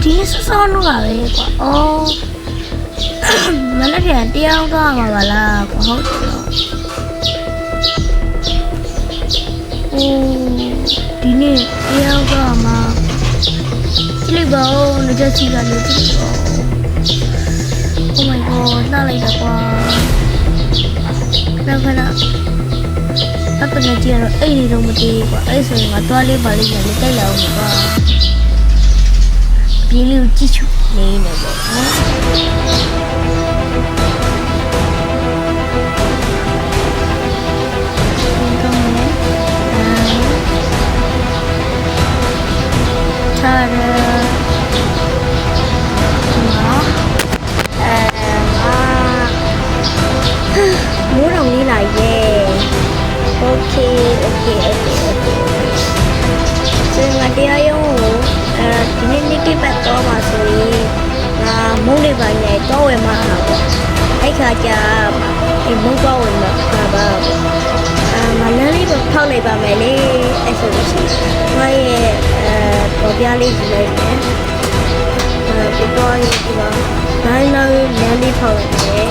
ဒီစောလို့ပါပဲကွာအော်မနေ့ကတရားသွားမှာပါလားကွာဟုတ်တယ်ဒီနေ့တရားသွားမှာကြည့်လိုက်ပါဦးငါကြည့်ကြလို့ကြည့်ပါ Oh my god လာလိုက်တာကွာခဏအပနဲ့ကြည့်ရတော့အဲ့ဒီတော့မတည်ကွာအဲ့ဆိုရင်ငါတွားလေးပါလိမ့်မယ်တိုက်လာအောင်ကွာပြင်းလေးကိုကြည့်ချူနေနေပေါ့နော်ထားရမိုးတော်လေးလာရဲ့ Okay ဆိုရင်ငါတရားရုံးကိုဒီနေ့နေ့ကပတ်တော့မှာဆိုရင်ငါမုန်းလေးပိုင်းနဲ့တော့ဝယ်မှာပေါ့အဲ့ခါကျဒီမုန်းတော့ဝယ်မှာပါပေါ့မလန်းလေးတော့ထောက်လိုက်ပါမယ်လေအဲ့ဆိုလို့ရှိရင်ငါရဲ့ပေါ်ပြလေးယူလိုက်မယ်ပြတော့ရင်ဒီမှာလမ်းလေးထောက်လိုက်မယ်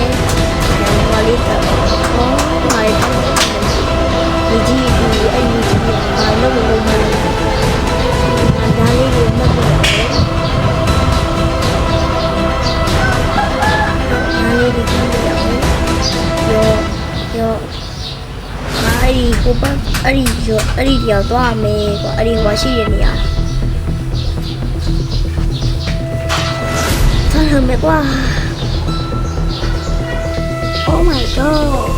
ငါလေးတော့ငါလေးဒီကြီးအဲ့ဒီကြီးငါလုံးလုံးငါလေးကိုမှတ်ဖို့ငါလေးဒီကြီးရောအဲ့ဒီကိုပတ်အဲ့ဒီရောက်သွားမယ်ကွာအဲ့ဒီဟောရှိတဲ့နေရာထားရမယ်ကွာ Oh my god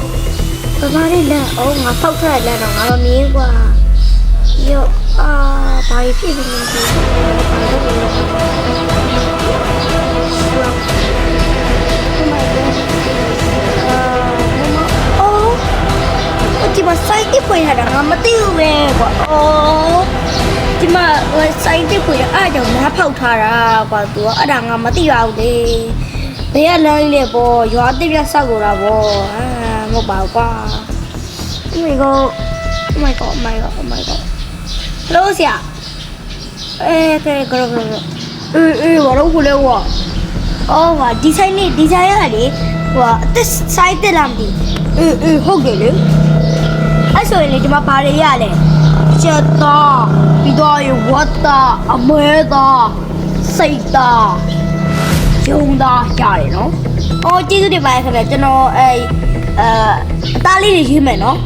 ဘာလဲလဲအော်ငါဖောက်ထက်လဲတော့ငါတော့မြင်ကွာယောဘာဖြစ်နေလဲဒီမှာစိုက်တစ်ဖွင့်ရတာငါမသိဘူးပဲကွာအော်ဒီမှာစိုက်တစ်ဖွင့်ရအားကြောင့်ငါဖောက်ထားတာကွာသူကအဲ့ဒါငါမသိပါဘူးလေဘယ်ကလမ်းလဲပေါ့ရွာတစ်ပြက်ဆောက်လို့တာပေါ့မဟုတ်ပါဘူးကွာ Oh my god Oh my god Hello ဆရာကဲဘာလို့ကိုလဲဝါအော်ဒီဆိုင်ရလေဟိုအသက်ဆိုင်တက်လာမသိဟုတ်တယ်လေအဲ့ဆိုရင်လေဒီမှာဘာတွေရလဲချက်သားပြီးတော့ဝတ်တာအမဲသားစိတ်သားယုံသားရတယ်နော်အော်ကျေးဇူးတင်ပါတယ်ခင်ဗျကျွန်တော်အသားလေးတွေရေးမယ်နော်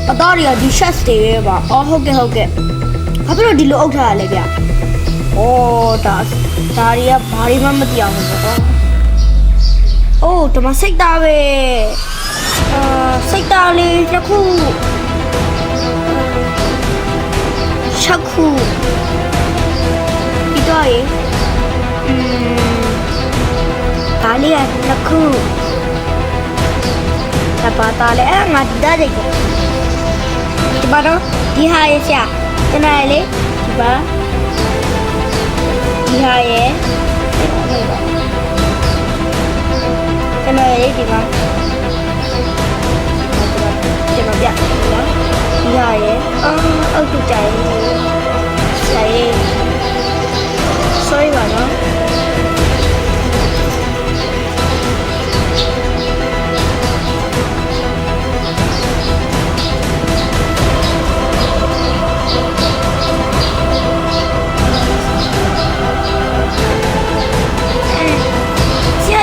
အသားတွေကဒီ shots တွေပဲပါအော်ဟုတ်ကဲ့ဘာဖြစ်လို့ဒီလိုအုပ်ထားရလဲဗျအော်ဒါတွေကဘာတွေမှမသိအောင်ပေါ့ကွာအိုးဒီမှာစိတ်သားပဲစိတ်သားလေးတစ်ခု6ခုပြီးတော့ဒါလေးက2ခုဘာတာလဲငါဒါကြိုက်တယ်ဒီဘာတော့ဒီဟာရဲ့ဆရာတနားလေဒီဟာရဲ့တနားလေဒီမှာပြနော်ဒီဟာရဲ့အောက်တူကြိုင်ဆိုင် sorry ပါနော်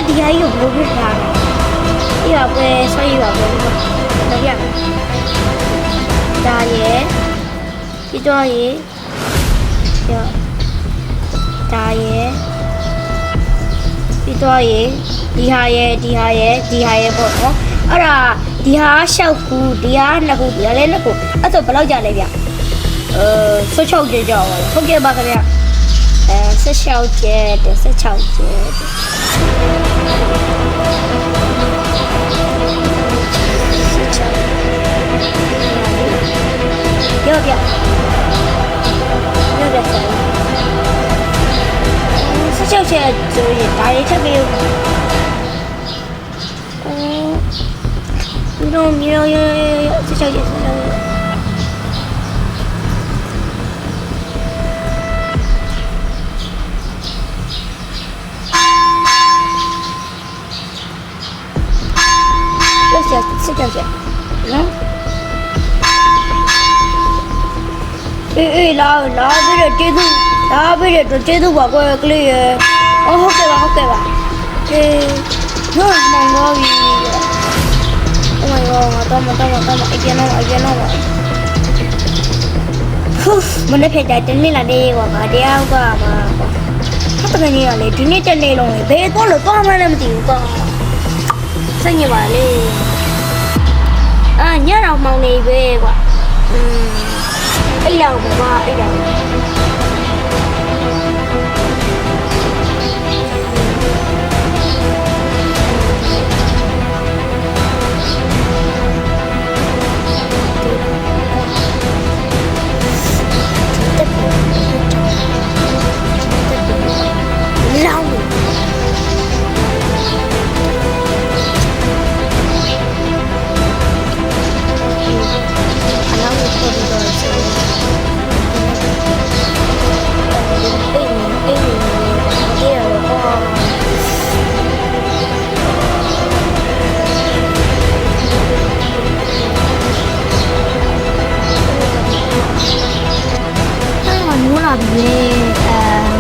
ဒီဟာကြီးကိုဘယ်လိုဖြစ်လာလဲ။ဒီကပဲဆွဲရပါဘူး။ဒါပြ။ဒါရဲ့ဒီတော့ရေဒါရဲ့ဒီတော့ရေဒီဟာရဲ့ပေါ့နော်။အဲ့ဒါဒီဟာ6ခုဒီဟာ2ခုဒီဟာလည်း2ခုအဲ့ဆိုဘယ်လောက်ကြလဲဗျ။16ကျကြပါလား။ဟုတ်ကဲ့ပါခင်ဗျ။16ကျပြောပြ16ချက်ဆိုရင်ဒါရေးချက်ပေးဦးမျိုး16ချက် ဆက်နော်အေးလာပြီးတော့ကျေးဇူးလာပြီးတော့ကျေးဇူးပါကွယ်ကလေးရဲ့ဟုတ်ကဲ့ပါအေးနော်မောင်တော်ကြီး Oh my god တော့အကျဉ်းတော့မနေ့ဖက်တဲ့နေ့လာနေကွာငါတရားကမှာဟာတကယ်ကြီးရလေဒီနေ့တက်နေလုံးဘယ်တော့လို့သွားမှလည်းမသိဘူးကွာစိတ်ညစ်ပါလေညတော့မောင်နေပဲကွာအဲ့လောက်ပဲကွာအဲ့လောက်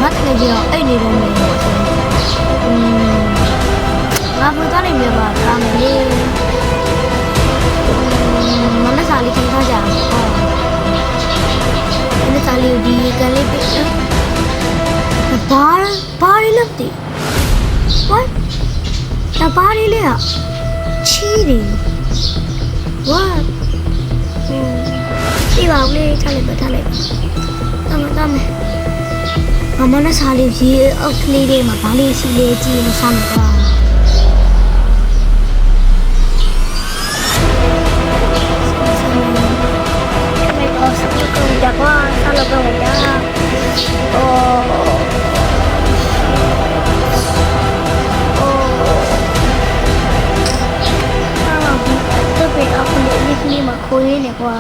ငါတကယ်ကြောက်အဲ့နေတော့မယ်ငါဘယ်ကနေမြင်ပါလားမလေးမနက်စာလေးခင်းထားကြအောင်မနက်စာလေးဒီကလေးပြဘာလေးလက်တီ what ဘာလေးလဲcheating what ဒီပါဦးလေးထားလိုက်ပါမမနဲ့စားလေးရေအောက်ကလေးတွေမှာဘာလေးရှိလဲကြည့်မစားနဲ့ကွာမေကောစကူကကြကွာစားလို့ကောင်းတာတော့ပဲအခုလေးမှာခိုးရနေကွာ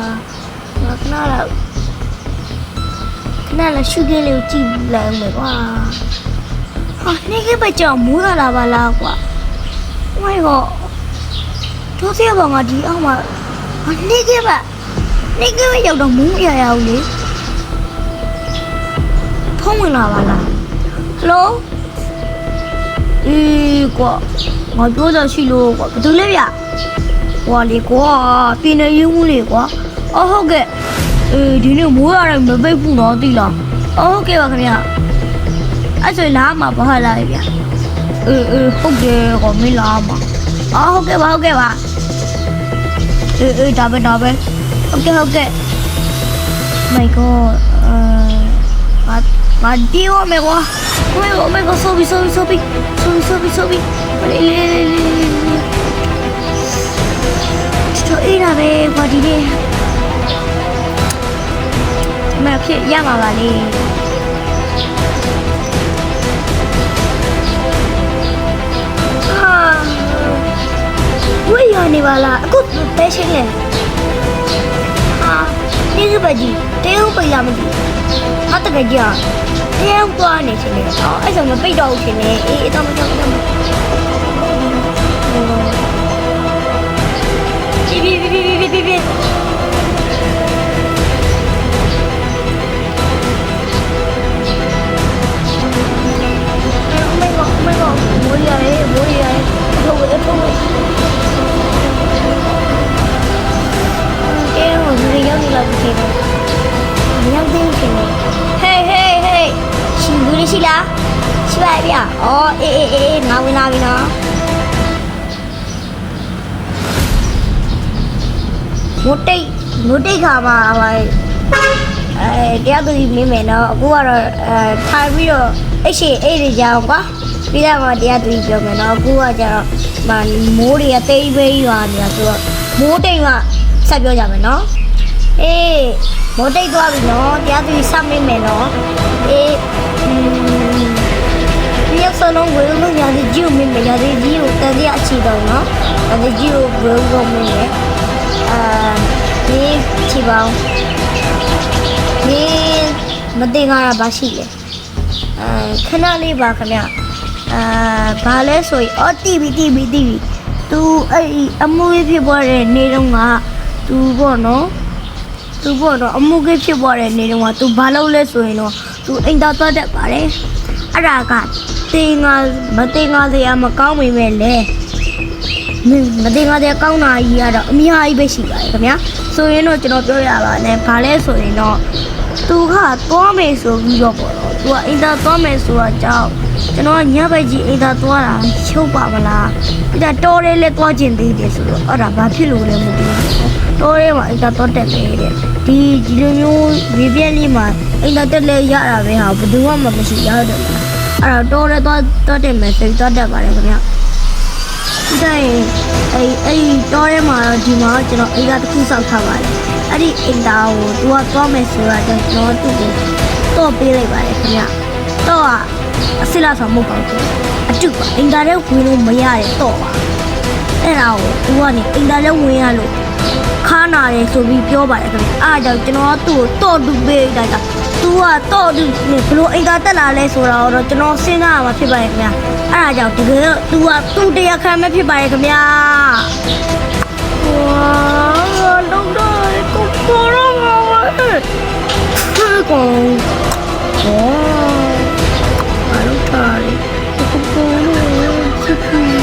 ငါကနားလာရှုပ်လေးကိုကြည့်လိုက်အောင်ကွာဟာနေကပဲကြောင်မိုးလာပါလားကွာဝိုင်းတော့သေးပါငါဒီအောင်မှာနေကပဲရောက်တော့မိုးရအောင်လေဖုန်းဝင်လာပါလားဟယ်လိုကွာငါပြောတာရှိလို့ကွာဘယ်သူလဲဗျဟွာလေကွာပြင်းနေရုံးလေကွာဟုတ်ကဲ့ဒီနေ့မိုးရတယ်မပိတ်ဘူးတော့သိလားဟုတ်ကဲ့ပါခင်ဗျအဲ့ဆိုလာမှာဘာလာလဲဗျဟုတ်တယ်ကောမင်းလာမှာဟုတ်ကဲ့ပါဒါပဲဟုတ်ကဲ့my god ငါဒီဝမေကွာoh my god sorrysto era be ကွာဒီနေ့မဖြစ်ရမှာပါလေဝေးရနေပါလားအခုပဲရှင်းလေဒီကပကြီးတဲဟုတ်ပိတ်လာမသိဟာတကယ်ကြာတဲဟုတ်သွားနေချင်းလေအဲ့ဆိုမပိတ်တော့ဘူးချင်းလေအတော့မကြည့်ပြမိုးရထုတ်ဝဲဒီရောက်နေလားဒီမရောက်သေးဘူးခင်ဗျ Hey ရှင်ဘူးလေးရှိလားရှိပါဗျအေးငါဝင်လာပြီနော်မိုးတိတ်ခါမှာတရားသူကြီးမင်းမယ်နော်အခုကတော့ထိုင်ပြီးတော့အဲ့တွေကြောင်ကွာပြီးတော့မှတရားသူကြီးပြောမယ်နော်အခုကကျတော့မိုးတွေကတိတ်ပေးရွာနေတာဆိုတော့မိုးတိတ်ကဆက်ပြောကြမယ်နော်မိုးတိတ်သွားပြီနော်တရားသူကြီးဆက်မိမယ်နော်ဒီရောက်စလုံးဝေလို့ရာဒီကြီးကိုမင်းမရာဒီကြီးကိုတန်တရားအချီတော့နော်ရာဒီကြီးကိုဘယ်လိုမင်းလဲဒီချီပေါင်းဒီမတင်ကားရပါရှိလေခဏလေးပါခင်ဗျဘာလဲဆိုရင်TV သူ သူအဲ့အမှုဖြစ်ပေါ်တဲ့နေတော့ကသူပေါ့နော်သူပေါ့နော်အမှုဖြစ်ပေါ်တဲ့နေတော့ကသူဘာလုပ်လဲဆိုရင်တော့သူအိမ်သားသွားတတ်ပါတယ်အဲ့ဒါကတင်ငါမတင်ငါစရာမကောင်းမိမဲ့လေမတင်ငါစရာကောင်းတာကြီးကတော့အများကြီးပဲရှိပါတယ်ခင်ဗျာဆိုရင်တော့ကျွန်တော်ပြောရပါနဲ့ဘာလဲဆိုရင်တော့သူကသွားမယ်ဆိုပြီးတော့ပေါ့နော်သူကအင်တာသွားမယ်ဆိုတာကြောင့်ကျွန်တော်ညဘက်ကြီးအင်တာသွားတာချုပ်ပါမလားပြီးတော့တော်ရဲလဲသွားကျင်သေးတယ်ဆိုတော့အဲ့ဒါဘာဖြစ်လို့လဲမသိဘူးတော်ရဲမှာအင်တာသွားတက်တယ်တဲ့ဒီလိုမျိုးရေပြက်လေးမှာအင်တာတက်လဲရတာပဲဟာဘယ်သူမှမရှိရတယ်အဲ့တော့တော်ရဲသွားတက်မယ်ဆိုသွားတက်ပါတယ်ခင်ဗျဒီတိုင်းအဲ့တော်ရဲမှာဒီမှာကျွန်တော်အင်တာတစ်ခုစောက်ထားပါတယ်အဲ့ဒီအင်တာကိုသူကသွားမယ်ဆိုတာကျွန်တော်သူ့ကိုတော့ပေးလိုက်ပါတယ်ခင်ဗျတော့အစစ်လားဆိုမဟုတ်ပါဘူးအတုပါအင်တာနဲ့ဝင်လို့မရတဲ့တော့ပါအဲ့ဒါကိုသူကနေအင်တာနဲ့ဝင်ရလို့ခါနာတယ်ဆိုပြီးပြောပါတယ်ခင်ဗျအားကြောင့်ကျွန်တော်သူ့ကိုတော့တူပေးလိုက်တာသူကတော့တူဘလို့အင်တာတက်လာလဲဆိုတာတော့ကျွန်တော်စဉ်းစားရမှာဖြစ်ပါတယ်ခင်ဗျအဲ့ဒါကြောင့်တကယ်သူကသူ့တရားခံမဲ့ဖြစ်ပါတယ်ခင်ဗျဝါလုံးတော့ကိုကိုရောငါဟဲ့ကောဝါဘာလို့ထားလဲကိုကိုရောစစ်ဖူး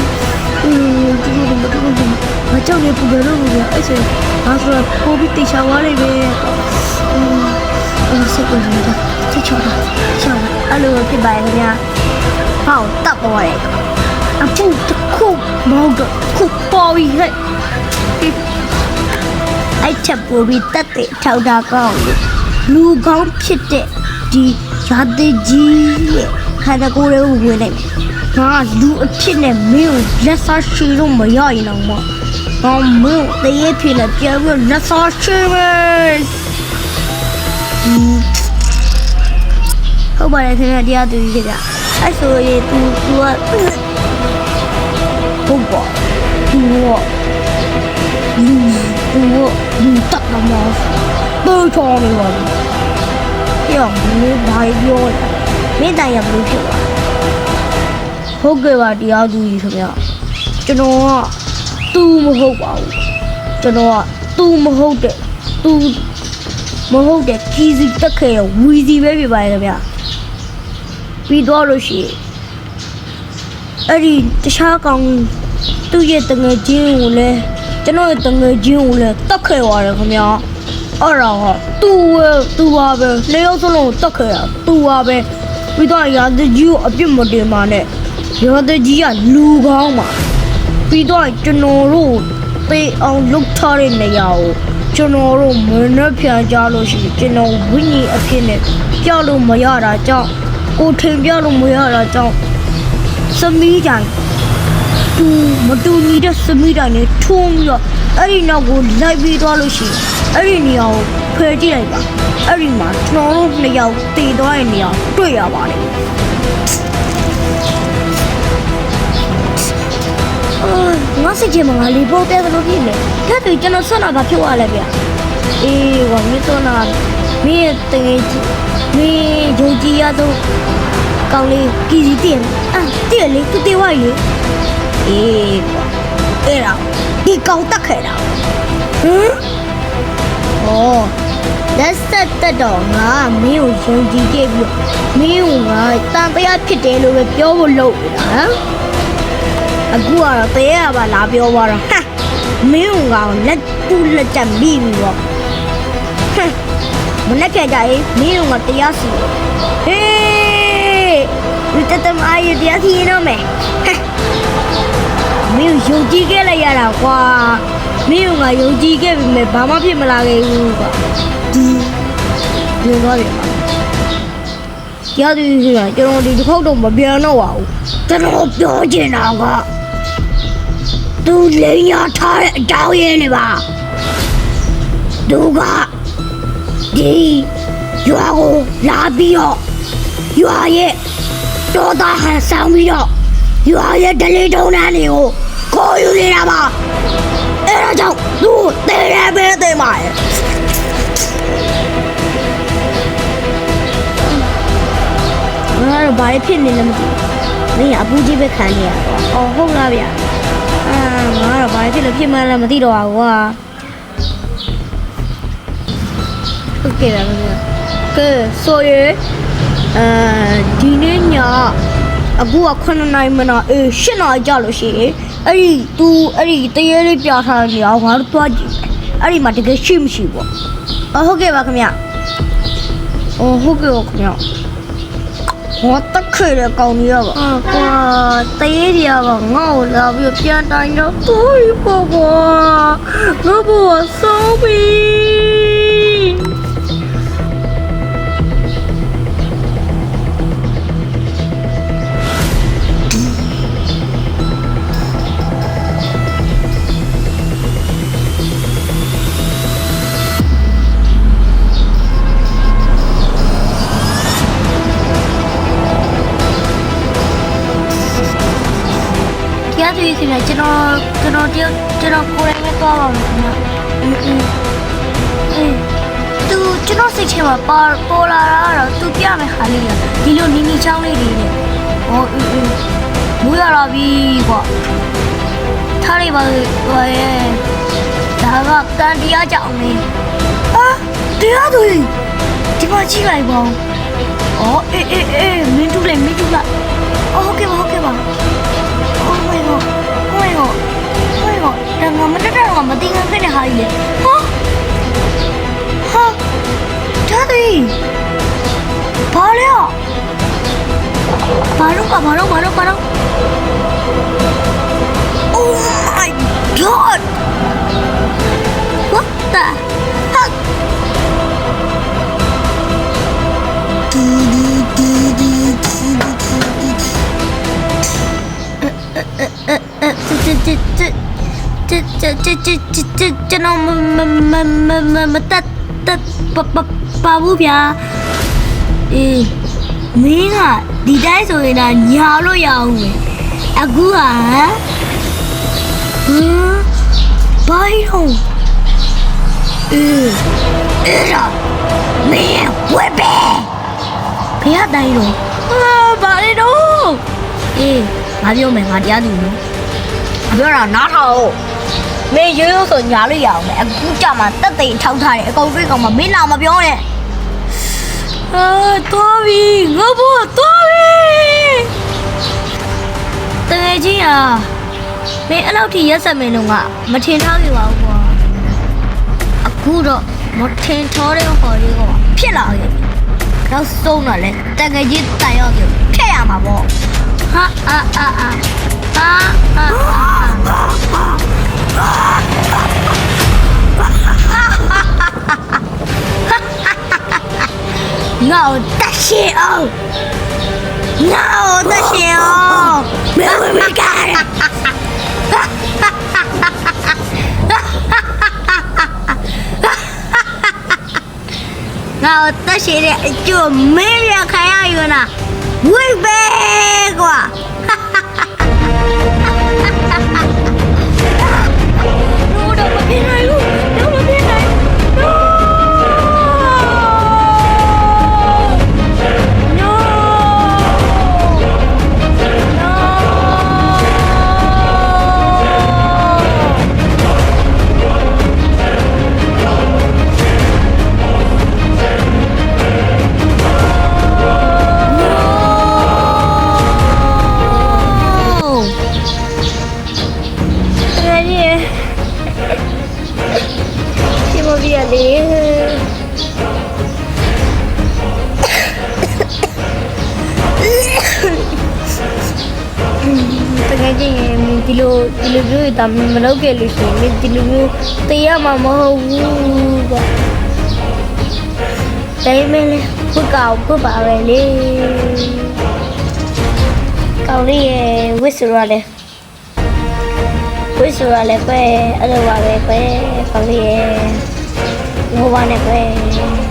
ဒီလိုမကြောက်နေဘူးလို့ပြောအဲ့ဆိုဘာဆိုပိုပြီးတေချာသွားလိမ့်မယ်စိတ်ဝင်နေတာချစ်ချောတာအဲ့လိုဖြစ်ပါရဲ့ခင်ဗျာဟောက်တက်သွားတယ်အဖူတစ်ခုမဟုတ်တော့ခုပေါ်ပြီးဟဲ့အဲ့ချက်ပေါ်ပြီးတက်တဲ့ထောက်တာကောင်းလူကောင်းဖြစ်တဲ့ဒီရာသကြီးရဲ့ခန္ဓာကိုယ်လေးကိုဝင်လိုက်ငါလူအဖြစ်နဲ့မင်းကိုလက်စားရှိလို့မရရင်တော့ငါမင်းတရေဖြစ်နေပြန်ပြီးလက်စားရှိမယ်ဟုတ်ပါတယ်ခင်ဗျာတရားသူကြီးကအဲ့ဆိုရင် तू ကဟုတ်ပါသူတက်လာမှာတော့ချောင်းနေပါဘူးပြောင်းမင်းဘာပြောလဲမင်းတိုင်ရမလို့ဖြစ်သွားဟုတ်ကဲ့ပါတရားသူကြီးခင်ဗျာကျွန်တော်က तू မဟုတ်ပါဘူးကျွန်တော်က तू မဟုတ်တဲ့ तू မဟုတ်တဲ့ခီးစီတက်ခဲ့ရဝီစီပဲပြပါရဲ့ခင်ဗျာပြီးတော့လို့ရှိရင်အဲ့ဒီတခြားကောင်သူ့ရဲ့တငယ်ချင်းကိုလည်းကျွန်တော်ရဲ့တငယ်ချင်းကိုလည်းတက်ခဲ့ရတယ်ခင်ဗျာအဲ့ဒါကသူပါပဲလေယောက်စလုံးတက်ခဲ့ရသူပါပဲပြီးတော့ရာသကြီးကိုအပြစ်မတင်ပါနဲ့ရာသကြီးကလူကောင်းပါပြီးတော့ကျွန်တော်တို့တေးအောင်လုပ်ထားတဲ့နေရာကိုကျွန်တော်တို့မနှက်ပြန်ကြလို့ရှိရင်ကျွန်တော်ဝိညာဉ်အဖြစ်နဲ့ကြောက်လို့မရတာကြောင့်ကိုထင်ပြလို့မရတာကြောင့်သမီးတိုင်သူမတူညီတဲ့သမီးတိုင်နဲ့ထုံးပြီးတော့အဲ့ဒီနောက်ကိုလိုက်ပြီးသွားလို့ရှိရင်အဲ့ဒီနေရာကိုဖယ်ကြည့်လိုက်ပါအဲ့ဒီမှာကျွန်တော်တို့နှစ်ယောက်တည်သွားတဲ့နေရာတွေ့ရပါတယ်ငါစိတ်ချမှာငါလေးပေါ်တဲ့လို့ဖြစ်နေဒါတူကျွန်တော်ဆွမ်းတာဘာဖြစ်သွားလဲဗျအေးဝါမင်းဆွမ်းတာမင်းတကယ်မင်းဂျိုကြီးရတော့ကောင်းလေးကီစီတင်တည့်လေသူတေးဝိုင်းလေအေးအဲ့ဒါဒီကောင်းတက်ခဲ့တာဟမ်လက်ဆက်တက်တော့ငါမင်းကိုယုံကြည်ခဲ့ပြီးမင်းကငါတန်တရားဖြစ်တယ်လို့ပဲပြောဖို့လုပ်နေတာဟမ်အခုကတော့တဲရပါလာပြောသွားတာဟာမင်းကောင်လက်တူးလက်ချက်မိပြီပေါ့ဟမ်မနေ့ကကြရေးမင်းကတရားစီဟေးဒီတမအားရတရားစီနော်မယ်ဟမ်မင်းယုံကြည်ခဲ့လိုက်ရတာကွာမင်းကယုံကြည်ခဲ့ပြီမဲ့ဘာမှဖြစ်မလာခဲ့ဘူးကွာဒီလိုတော့ရပါရသည်ဆိုတာကျွန်တော်ဒီတစ်ခေါက်တော့မပြန်တော့ပါဘူးကျွန်တော်ပြောချင်တာကသူလိန်ရထားတဲ့အကြောင်းရင်းတွေပါသူကဒီရွာကိုလာပြီးတော့ရွာရဲ့တော်သားဟန်ဆောင်ပြီးတော့ရွာရဲ့ဒလေးတုံးတန်းတွေကိုခေါ်ယူနေတာပါအဲ့ဒါကြောင့်သူတေးရပဲတေးမှာငါတို့ဘာဖြစ်နေလဲမသိဘူးမင်းအပူကြီးပဲခံနေရတော့အော်ဟုတ်လားဗျာ ငါတော့ဘာဖြစ်လို့ဖြစ်မှန်းလည်းမသိတော့ဘူးကွာဟုတ်ကဲ့ပါခင်ဗျာကဲဆိုရဒီနေ့ညအခုက9နိုင်မနာ10နာရီကြာလို့ရှိရင်အဲ့ဒီ तू အဲ့ဒီတရေလေးပြထားတဲ့နေရာငါတို့သွားကြည့်အဲ့ဒီမှာတကယ်ရှိမရှိပေါ့ဟုတ်ကဲ့ပါခင်ဗျာဟုတ်ကဲ့ပါခင်ဗျာဟောတက်ခဲတဲ့ကောင်ကြီးကကွာတရေကြီးကငါ့ကိုလာပြီးပြန်တိုင်းတော့တိုးပေါ့ကွာငါဘောဆုံးပြီဒီခင်ဗျာကျွန်တော်ကိုယ်တိုင်နဲ့သွားပါမယ်ခင်ဗျာသူကျွန်တော်စိတ်ထဲမှာပေါ်လာတာတော့သူပြမယ်ခါလေးဒီလိုနီနီချောင်းလေးတွေနဲ့မူရလာပြီကွာထားလိုက်ပါရဲ့ဒါကကန်တရားကြောင့်လေတရားသူဒီမှာကြည့်လိုက်ပါမင်းတို့လည်းဟုတ်ကဲ့ပါဟုတ်ကဲ့ပါOh my god. Dan ngam tak mati ngam kena hari le. Ha. Jadi. Baru. Oh my god. What the heck?ကျွန်တော်မတတ်ပါဘူးဗျာမင်းကဒီတိုင်းဆိုရင်တော့ညာလို့ရအောင်ပဲအခုကဘာလို့အဲ့ဒါမင်းဝဲပဲဘယ်တိုင်းတော့ဘာလဲတော့ငါပြောမယ်ငါတရားသူနော်ပြောတာနားထောင်မင်းရိုးဆိုညာလို့ရအောင်လေအခုကြမှာတက်သိမ်ထောက်ထားတယ်အကောင်တွေ့ကောင်မမင်းလာမပြောနဲ့သွားပြီငါဘောသွားပြီတကယ်ကြီးမင်းအဲ့လောက်ထိရက်ဆက်မင်းတို့ကမထင်ထားခဲ့ပါဘူးကွာအခုတော့မထင်ထောတဲ့ဟော်လေးကဖြစ်လာခဲ့ပြီနောက်ဆုံးတော့လေတကယ်ကြီးတိုင်ရောက်ပြီဖြစ်ရမှာပေါ့ငါ့တက်ရှင်အောင်မကားငါတက်ရှင်တဲ့အကျိုးမင်းရခိုင်ရယူနာဝိပဲကွာဒီလိုမျိုးတာမလုပ်ခဲ့လို့ရှိရင်ဒီလိုမျိုးတရားမှမဟုတ်ဘူးကွာတိုင်းမလဲဘုကောက်ဘုပါပဲလေကောင်းလေးရဲ့ဝစ်ဆိုရလဲပဲအဲ့လိုပါပဲကောင်းလေးရဲ့ဘိုးဘနဲ့ပဲ